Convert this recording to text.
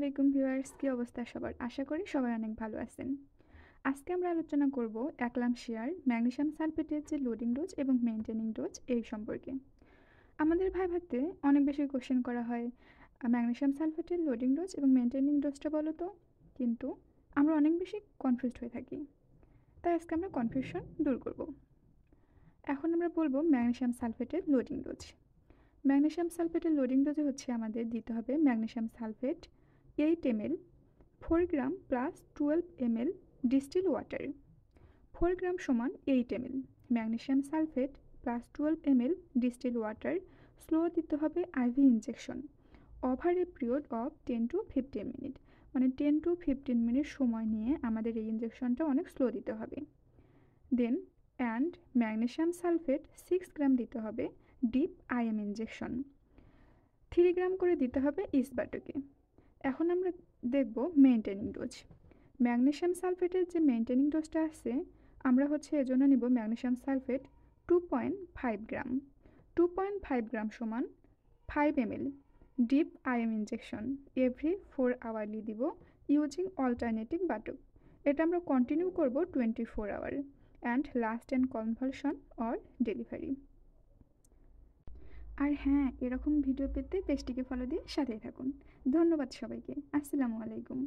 আলাইকুম ভিউয়ার্স, কি অবস্থা সবার? আশা করি সবাই অনেক ভালো আছেন। আজকে আমরা আলোচনা করব একলামশিয়ার ম্যাগনেসিয়াম সালফেটের যে লোডিং ডোজ এবং মেইনটেনিং ডোজ এই সম্পর্কে। আমাদের ভাইভাতে অনেক বেশি কোশ্চেন করা হয় ম্যাগনেসিয়াম সালফেটের লোডিং ডোজ এবং মেইনটেনিং ডোজটা বলো তো, কিন্তু আমরা অনেক বেশি কনফিউজড হয়ে থাকি। তাই আজকে আমরা কনফিউশন দূর করব। এখন আমরা বলবো ম্যাগনেসিয়াম সালফেটের লোডিং ডোজ। ম্যাগনেসিয়াম সালফেটের লোডিং ডোজে হচ্ছে আমাদের দিতে হবে ম্যাগনেসিয়াম সালফেট 8 ml 4 গ্রাম প্লাস 12 ml ডিস্টিল ওয়াটার। 4 গ্রাম সমান 8 ml magnesium sulphate plus 12 ml distil water. Slow দিতে হবে IV injection over a period of 10 to 15 minute, মানে 10 to 15 মিনিট সময় নিয়ে আমাদের এই ইনজেকশনটা অনেক স্লো দিতে হবে। দেন অ্যান্ড ম্যাগনেসিয়াম সালফেট 6 গ্রাম দিতে হবে ডিপ আইএম ইনজেকশন। 3 গ্রাম করে দিতে হবে ইসবাটোকে। এখন আমরা দেখব মেইনটেনিং ডোজ। ম্যাগনেসিয়াম সালফেটের যে মেইনটেনিং ডোজটা আছে, আমরা হচ্ছে এজন্য নিব ম্যাগনেসিয়াম সালফেট 2.5 গ্রাম। 2.5 গ্রাম সমান 5 ml deep IM injection every 4 hourly দিব ইউজিং অল্টারনেটিভ বাটক। এটা আমরা কন্টিনিউ করব 24 hour and last and convulsion or delivery. আর হ্যাঁ, এরকম ভিডিও পেতে পেজটিকে ফলো দিয়ে সাথেই থাকুন। ধন্যবাদ সবাইকে। আসসালামু আলাইকুম।